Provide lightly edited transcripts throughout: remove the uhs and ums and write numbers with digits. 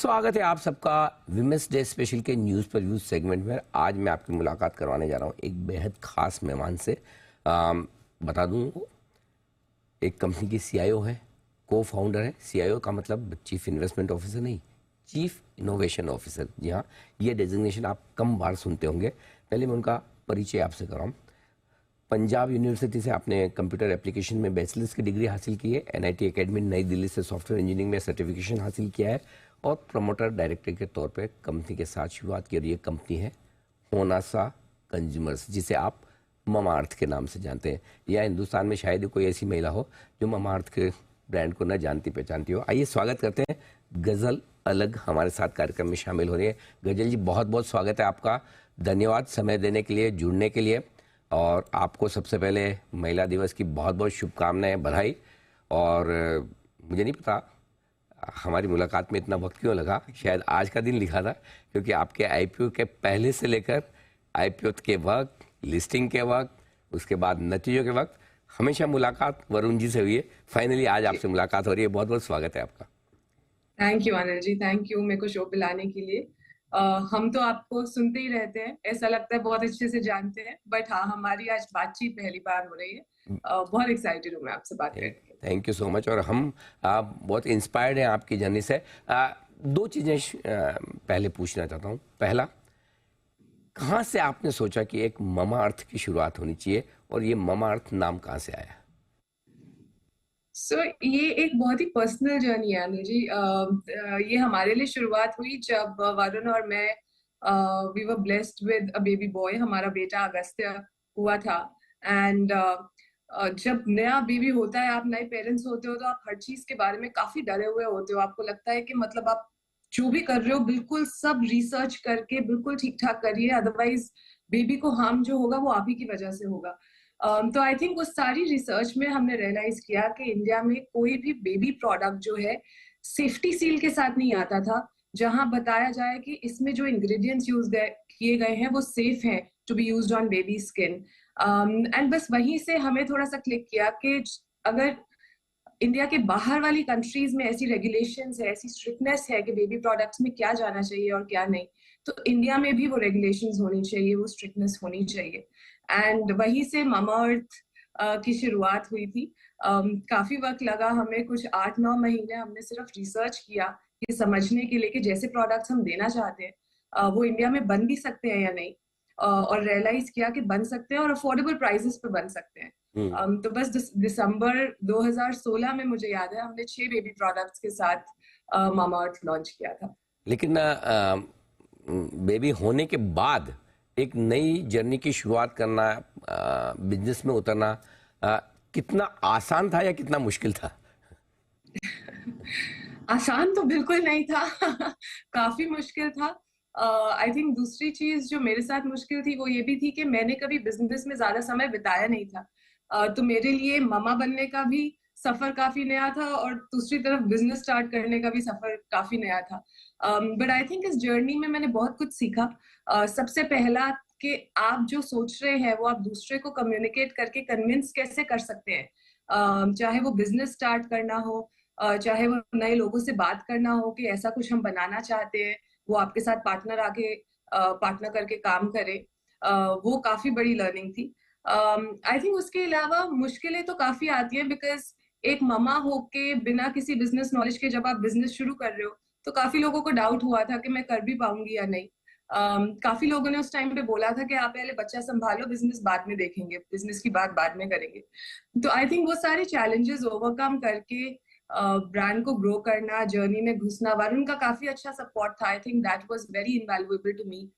स्वागत है आप सबका विमेंस डे स्पेशल के न्यूज़ पर व्यूज सेगमेंट में। आज मैं आपकी मुलाकात करवाने जा रहा हूँ एक बेहद खास मेहमान से। बता दूँ, एक कंपनी की सीईओ है, को फाउंडर है। सीईओ का मतलब चीफ इन्वेस्टमेंट ऑफिसर नहीं, चीफ इनोवेशन ऑफिसर। जी हाँ, ये डेजिग्नेशन आप कम बार सुनते होंगे। पहले मैं उनका परिचय आपसे कराऊँ। पंजाब यूनिवर्सिटी से आपने कंप्यूटर एप्लीकेशन में बैचलर्स की डिग्री हासिल की है। एनआईटी एकेडमी नई दिल्ली से सॉफ्टवेयर इंजीनियरिंग में सर्टिफिकेशन हासिल किया है और प्रमोटर डायरेक्टर के तौर पे कंपनी के साथ शुरुआत की। और ये कंपनी है होनासा कंज्यूमर्स, जिसे आप ममा अर्थ के नाम से जानते हैं। या हिंदुस्तान में शायद ही कोई ऐसी महिला हो जो ममा अर्थ के ब्रांड को न जानती पहचानती हो। आइए स्वागत करते हैं गज़ल अलग हमारे साथ कार्यक्रम में शामिल हो रही है। गज़ल जी, बहुत बहुत स्वागत है आपका। धन्यवाद समय देने के लिए, जुड़ने के लिए। और आपको सबसे पहले महिला दिवस की बहुत बहुत शुभकामनाएं, बधाई। और मुझे नहीं पता हमारी मुलाकात में इतना वक्त क्यों लगा, शायद आज का दिन लिखा था, क्योंकि आपके आईपीओ के पहले से लेकर आईपीओ के वक्त, लिस्टिंग के वक्त, उसके बाद नतीजों के वक्त हमेशा मुलाकात वरुण जी से हुई है। फाइनली आज आपसे मुलाकात हो रही है। बहुत बहुत स्वागत है आपका। Thank you Anil ji, thank you मेरे को शो पे लाने के लिए। हम तो आपको सुनते ही रहते हैं, ऐसा लगता है बहुत अच्छे से जानते हैं, बट हाँ, हमारी आज बातचीत पहली बार हो रही है। बहुत एक्साइटेड हूँ मैं आपसे बात करके। Thank you so much. और हम बहुत इंस्पायर्ड हैं आपकी जर्नी से। दो चीज़ें पहले पूछना चाहता हूँ। पहला, कहाँ से आपने सोचा कि एक ममा अर्थ की शुरुआत होनी चाहिए, और ये ममा अर्थ नाम कहाँ से आया? ये एक बहुत ही पर्सनल जर्नी है अनिल जी। ये हमारे लिए शुरुआत हुई जब वरुण और मैं we were blessed with a baby boy. हमारा बेटा अगस्त्य हुआ था। एंड जब नया बेबी होता है, आप नए पेरेंट्स होते हो, तो आप हर चीज के बारे में काफी डरे हुए होते हो। आपको लगता है कि मतलब आप जो भी कर रहे हो बिल्कुल सब रिसर्च करके बिल्कुल ठीक ठाक करिए, अदरवाइज बेबी को हार्म जो होगा वो आप ही की वजह से होगा। तो आई थिंक उस सारी रिसर्च में हमने रियलाइज किया कि इंडिया में कोई भी बेबी प्रोडक्ट जो है सेफ्टी सील के साथ नहीं आता था, जहां बताया जाए कि इसमें जो इंग्रेडिएंट्स यूज किए गए हैं वो सेफ हैं to be used on baby skin. And बस वहीं से हमें थोड़ा सा क्लिक किया कि अगर इंडिया के बाहर वाली कंट्रीज में ऐसी रेगुलेशंस है, ऐसी स्ट्रिक्टनेस है कि बेबी प्रोडक्ट्स में क्या जाना चाहिए और क्या नहीं, तो इंडिया में भी वो रेगुलेशंस होनी चाहिए, वो स्ट्रिक्टनेस होनी चाहिए। एंड वहीं से मामा अर्थ की शुरुआत हुई थी। काफी वक्त लगा हमें, कुछ 8-9 महीने हमने सिर्फ रिसर्च किया ये समझने के लिए कि जैसे प्रोडक्ट्स हम देना चाहते हैं वो इंडिया में बन भी सकते हैं या नहीं। और रियलाइज किया कि बन सकते हैं और अफोर्डेबल प्राइसेस पे बन सकते हैं। तो बस दिसंबर 2016 में मुझे याद है हमने 6 बेबी प्रोडक्ट्स के साथ मामा अर्थ लॉन्च किया था। लेकिन बेबी होने के बाद एक नई जर्नी की शुरुआत करना, बिजनेस में उतरना, कितना आसान था या कितना मुश्किल था? आसान तो बिल्कुल नहीं था काफी मुश्किल था। आई थिंक दूसरी चीज जो मेरे साथ मुश्किल थी वो ये भी थी कि मैंने कभी बिजनेस में ज्यादा समय बिताया नहीं था। तो मेरे लिए मामा बनने का भी सफर काफी नया था और दूसरी तरफ बिजनेस स्टार्ट करने का भी सफर काफी नया था। बट आई थिंक इस जर्नी में मैंने बहुत कुछ सीखा। सबसे पहला कि आप जो सोच रहे हैं वो आप दूसरे को कम्युनिकेट करके कन्विंस कैसे कर सकते हैं। चाहे वो बिजनेस स्टार्ट करना हो, चाहे वो नए लोगों से बात करना हो कि ऐसा कुछ हम बनाना चाहते हैं, वो आपके साथ पार्टनर करके काम करे, वो काफी बड़ी लर्निंग थी। आई थिंक उसके अलावा मुश्किलें तो काफी आती हैं, बिकॉज एक ममा होके बिना किसी बिजनेस नॉलेज के जब आप बिजनेस शुरू कर रहे हो तो काफी लोगों को डाउट हुआ था कि मैं कर भी पाऊंगी या नहीं। काफी लोगों ने उस टाइम पे बोला था कि आप पहले बच्चा संभालो, बिजनेस बाद में देखेंगे, बिजनेस की बात बाद में करेंगे। तो आई थिंक वो सारे चैलेंजेस ओवरकम करके ब्रांड को ग्रो करना, जर्नी में घुसना, वरुण का काफी अच्छा सपोर्ट था। I think that was very invaluable to me,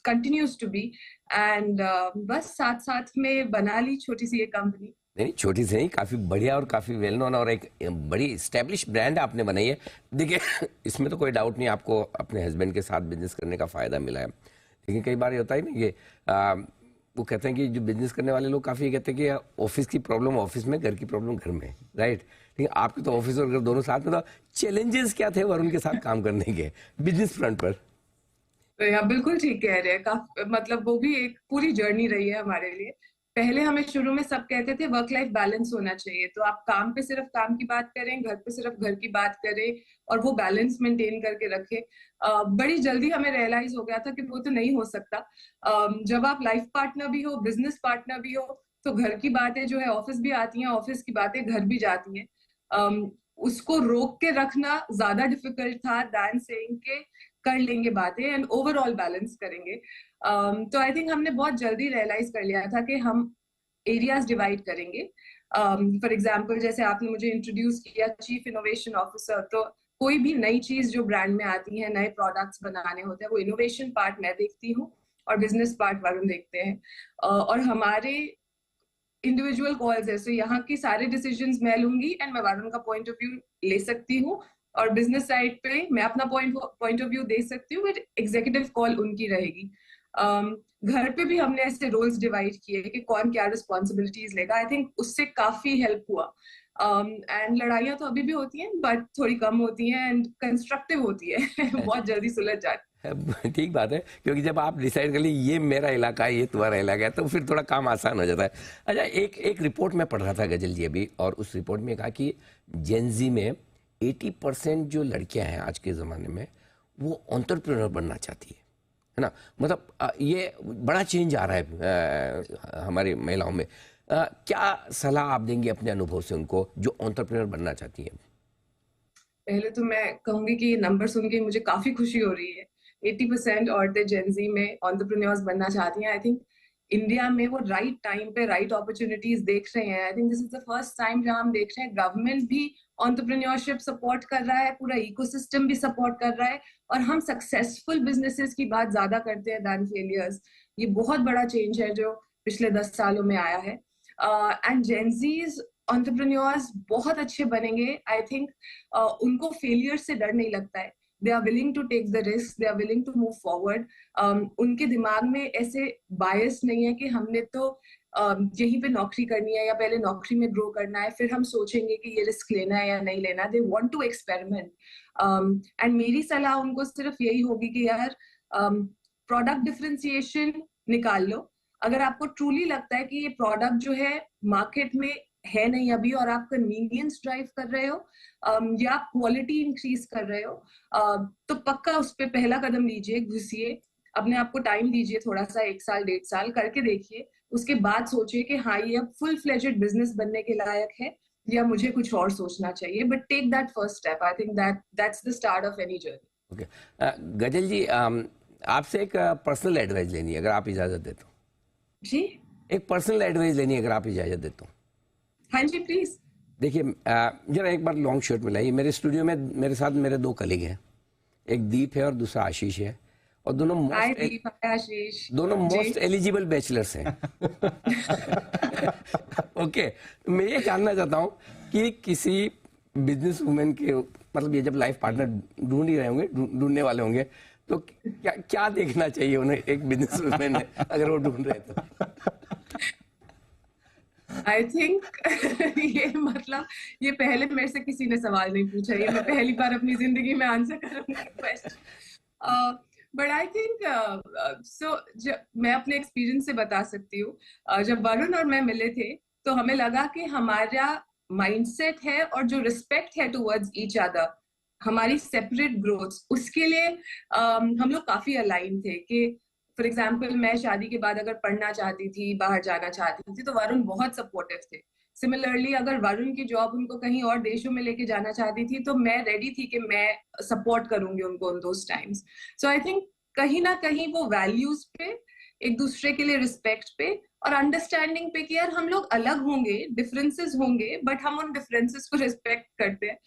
continues to be. And बस साथ साथ में बना ली छोटी सी एक कंपनी। नहीं, छोटी सी नहीं, काफ़ी बढ़िया और काफ़ी वेल नोन और एक बड़ी स्टैब्लिश ब्रांड आपने बनाई है। देखिए, इसमें तो कोई डाउट नहीं, आपको अपने हस्बैंड के साथ बिजनेस करने का फ़ायदा मिला है। लेकिन कई बार ये होता है ना, ये वो कहते हैं कि जो बिजनेस करने वाले लोग काफ़ी कहते हैं कि ऑफिस की प्रॉब्लम ऑफिस में, घर की प्रॉब्लम घर में, राइट? लेकिन आपके तो ऑफिस और घर दोनों साथ में। तो चैलेंजेस क्या थे वरुण के साथ काम करने के बिजनेस फ्रंट पर? तो यहाँ बिल्कुल ठीक कह रहे हैं, मतलब वो भी एक पूरी जर्नी रही है हमारे लिए। पहले हमें शुरू में सब कहते थे वर्क लाइफ बैलेंस होना चाहिए, तो आप काम पे सिर्फ काम की बात करें, घर पे सिर्फ घर की बात करें और वो बैलेंस मेंटेन करके रखें। बड़ी जल्दी हमें रियलाइज हो गया था कि वो तो नहीं हो सकता। जब आप लाइफ पार्टनर भी हो, बिजनेस पार्टनर भी हो, तो घर की बातें जो है ऑफिस भी आती हैं, ऑफिस की बातें घर भी जाती हैं। उसको रोक के रखना ज्यादा डिफिकल्ट था दैन सेइंग के कर लेंगे बातें एंड ओवरऑल बैलेंस करेंगे। तो आई थिंक हमने बहुत जल्दी रियलाइज कर लिया था कि हम एरियाज डिवाइड करेंगे। फॉर एग्जाम्पल, जैसे आपने मुझे इंट्रोड्यूस किया चीफ इनोवेशन ऑफिसर, तो कोई भी नई चीज जो ब्रांड में आती है, नए प्रोडक्ट्स बनाने होते हैं, वो इनोवेशन पार्ट मैं देखती हूँ और बिजनेस पार्ट वरुण देखते हैं। और हमारे इंडिविजुअल कॉल्स है, सो यहाँ की सारे डिसीजंस मैं लूंगी एंड मैं वरुण का पॉइंट ऑफ व्यू ले सकती हूँ, और बिजनेस साइड पे मैं अपना पॉइंट ऑफ व्यू दे सकती हूँ, बट एग्जीक्यूटिव कॉल उनकी रहेगी। घर पे भी हमने ऐसे रोल्स डिवाइड किए कि कौन क्या रिस्पॉन्सिबिलिटीज लेगा। आई थिंक उससे काफी हेल्प हुआ। एंड लड़ाइयाँ तो अभी भी होती हैं, बट थोड़ी कम होती हैं एंड कंस्ट्रक्टिव होती है बहुत जल्दी सुलझ जाती है। ठीक बात है, क्योंकि जब आप डिसाइड कर ली ये मेरा इलाका है, ये तुम्हारा इलाका है, तो फिर थोड़ा काम आसान हो जाता है। अच्छा, एक रिपोर्ट में पढ़ रहा था गजल जी अभी, और उस रिपोर्ट में कहा कि जेनजी में 80% जो लड़कियां हैं आज के ज़माने में, वो एंटरप्रेन्योर बनना चाहती है ना। मतलब ये बड़ा चेंज आ रहा है हमारी महिलाओं में। क्या सलाह आप देंगे अपने अनुभव से उनको जो एंटरप्रेन्योर बनना चाहती हैं? पहले तो मैं कहूंगी कि ये नंबर सुन के मुझे काफी खुशी हो रही है। 80% औरतें जेनजी में एंटरप्रेन्योर्स बनना चाहती हैं। आई थिंक इंडिया में वो राइट टाइम पे राइट अपॉर्चुनिटीज देख रहे हैं। I think this is the first time जहां हम देख रहे हैं गवर्नमेंट भी एंटरप्रेन्योरशिप सपोर्ट कर रहा है, पूरा इकोसिस्टम भी सपोर्ट कर रहा है, और हम सक्सेसफुल बिजनेसेस की बात ज्यादा करते हैं दैन फेलियर्स। ये बहुत बड़ा चेंज है जो पिछले 10 सालों में आया है। एंड जेनजीज एंटरप्रेन्योर्स बहुत अच्छे बनेंगे। आई थिंक उनको फेलियर से डर नहीं लगता है। They are willing to take the risk, they are willing to move forward. उनके दिमाग में ऐसे बायस नहीं है कि हमने तो यहीं पे नौकरी करनी है या पहले नौकरी में ग्रो करना है, फिर हम सोचेंगे कि ये रिस्क लेना है या नहीं लेना। They want to experiment. And मेरी सलाह उनको सिर्फ यही होगी कि यार प्रोडक्ट डिफरेंशिएशन निकाल लो। अगर आपको ट्रूली लगता है कि ये प्रोडक्ट जो है मार्केट में है नहीं अभी, और आप कन्वीनियंस ड्राइव कर रहे हो या आप क्वालिटी इंक्रीज कर रहे हो, तो पक्का उस पर पहला कदम लीजिए, घुसिए, अपने आप को टाइम दीजिए, थोड़ा सा 1 साल 1.5 साल करके देखिए। उसके बाद सोचिए कि हाँ ये अब फुल फ्लेजेड बिजनेस बनने के लायक है या मुझे कुछ और सोचना चाहिए। But take that first step. I think that's the start of any journey. Okay, Ghazal ji, आपसे एक पर्सनल एडवाइस लेनी है, अगर आप इजाज़त देते हो। जी, एक पर्सनल एडवाइस लेनी है, अगर आप इजाज़त देते हो। हाँ जी प्लीज। देखिए, जरा एक बार लॉन्ग शॉट में लाइए। मेरे स्टूडियो में मेरे साथ मेरे 2 कलीग हैं, एक दीप है और दूसरा आशीष है, और हाय दीप, हाय आशीष। दोनों जी। मोस्ट एलिजिबल बैचलर्स हैं। ओके, तो मैं ये जानना चाहता हूँ कि किसी बिजनेस वुमेन के, मतलब ये जब लाइफ पार्टनर ढूंढ ही रहे होंगे, ढूंढने वाले होंगे, तो क्या क्या देखना चाहिए उन्हें एक बिजनेस वुमेन में, अगर वो ढूंढ रहे हैं तो? आई थिंक ये मतलब ये पहले मेरे से किसी ने सवाल नहीं पूछा, ये मैं पहली बार अपनी जिंदगी में आंसर करूंगी question. But I think so मैं अपने एक्सपीरियंस से बता सकती हूँ। जब वरुण और मैं मिले थे तो हमें लगा कि हमारा माइंडसेट है और जो रिस्पेक्ट है टुवर्ड्स ईच अदर, हमारी सेपरेट ग्रोथ, उसके लिए हम लोग काफी अलाइन थे। कि फॉर एग्जाम्पल, मैं शादी के बाद अगर पढ़ना चाहती थी, बाहर जाना चाहती थी, तो वरुण बहुत सपोर्टिव थे। सिमिलरली अगर वरुण की जॉब उनको कहीं और देशों में लेके जाना चाहती थी, तो मैं रेडी थी कि मैं सपोर्ट करूंगी उनको उन those times. So I think कहीं ना कहीं वो वैल्यूज पे, एक दूसरे के लिए रिस्पेक्ट पे और अंडरस्टैंडिंग पे कि यार हम लोग अलग होंगे, डिफरेंसेस होंगे, बट हम उन डिफरेंसेस को रिस्पेक्ट करते हैं।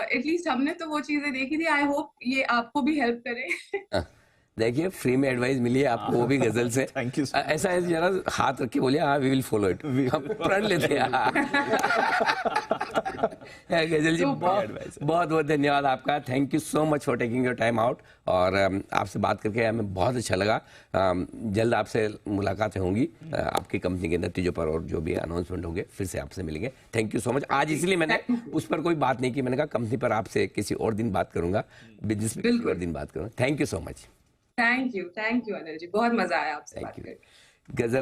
एटलीस्ट हमने तो वो चीजें देखी थी। आई होप ये आपको भी हेल्प करे। देखिए, फ्री में एडवाइस मिली है आपको, वो भी गजल से। Thank you. ऐसा है, जरा हाथ रख के बोलिए, हाँ वी विल फॉलो इट, हम पढ़ लेते हैं। गजल जी, बहुत बहुत धन्यवाद आपका। Thank you so much for taking your time out, और आपसे बात करके हमें बहुत अच्छा लगा। जल्द आपसे मुलाकातें होंगी आपकी कंपनी के नतीजों पर, और जो भी अनाउंसमेंट होंगे फिर से आपसे मिलेंगे। Thank you so much. आज इसलिए मैंने उस पर कोई बात नहीं की, मैंने कहा कंपनी पर आपसे किसी और दिन बात करूंगा, बिजनेस पर किसी और दिन बात करूंगा। Thank you so much. Thank you Anil ji, बहुत मजा आया आपसे बात करके। गजल